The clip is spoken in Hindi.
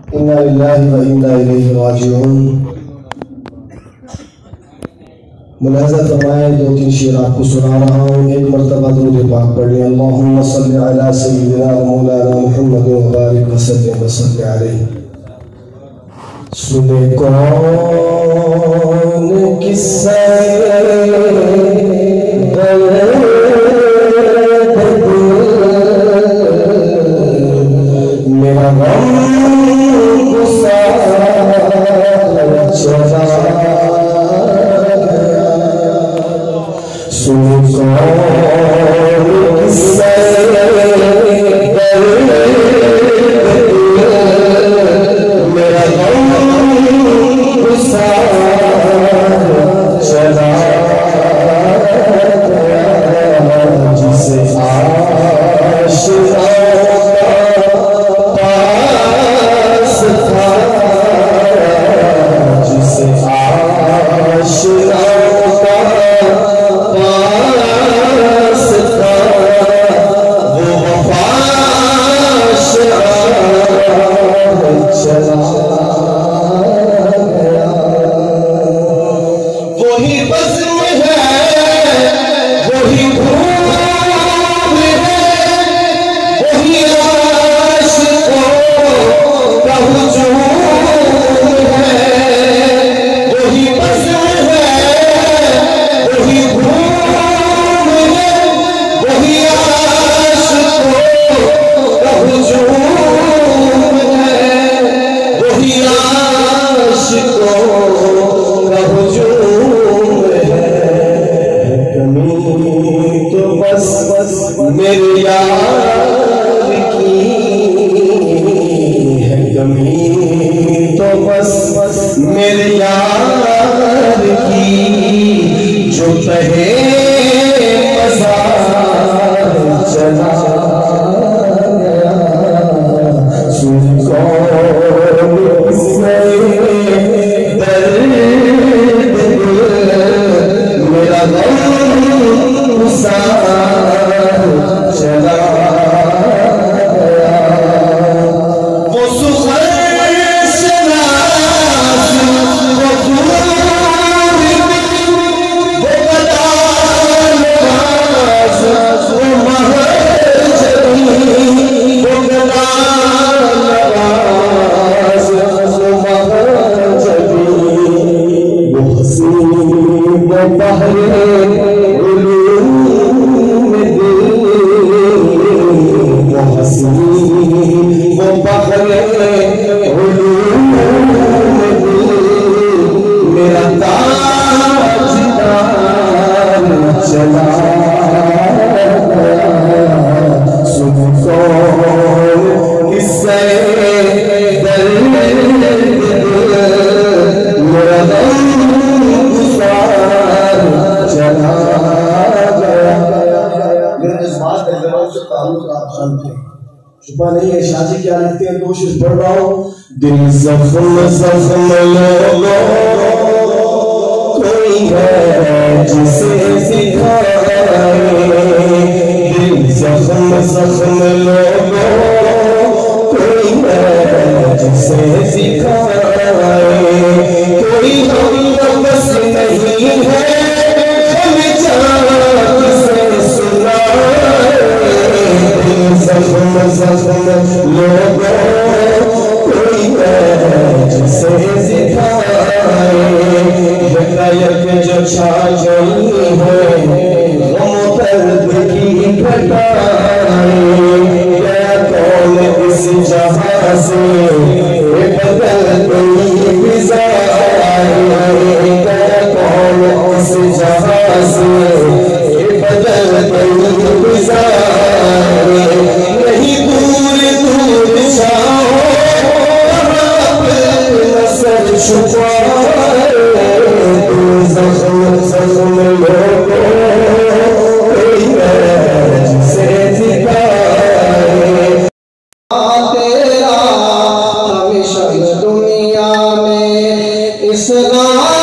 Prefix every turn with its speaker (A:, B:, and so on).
A: इन्ना लिल्लाहि व इन्ना इलैहि राजिऊन। मुलाहिज़ा फरमाएं, दो तीन शेर आपको सुना रहा हूँ। एक मरतबा दुरूद पाक पढ़ लें। अल्लाहुम्मा सल्लि अला सय्यिदिना व मौलाना मुहम्मद व बारिक व सल्लिम अलैहि। सुने कौन किस्सा मेरा गम गुस्सा चला सुने कौन किस्सा मेरा गम गुस्सा चला जिसे आशिक़ मेरे यार की है कमी तो बस मेरे यार की जो कहे मज़ार चला गया। सुन कौन किसने दर्द मेरा गम गुस्सा चला गया। वो सुखर शनास वो दूर वो गदानवाज़ वो महजबी वो गदानवाज़ वो महजबी वो हसीन वो बहरे वो बहरे मेरा ताजदार चला गया। सुन कौन किस्से दर्द मेरा गम गुस्सार चला गया। मेरे जज्बात से ताल्लुक आप जानते हैं, छुपा नहीं है। शादी क्या लिखते हैं, कोशिश पढ़ रहा हूँ। दिल जख्म जख्म लोगो कोई है जिसे सिखाए। दिल जख्म जख्म लोगो कोई है जिसे सिखाए। कोई हम बस नहीं है हम किसे सुनाए। जख्म जख्म लोगो कोई है जिसे सिखाए। यकायक जो छा गई है गम दर्द की घटाए। क्या कौन इस जहां से बदल गई फिज़ाएं। क्या कौन इस जहां से बदल गई फिज़ाएं। नहीं दूर दूर जाओ नज़र छुपाए। जख्म जख्म लोगो कोई है जिसे सिखाए। तेरा हमेशा दुनिया में इस्लाम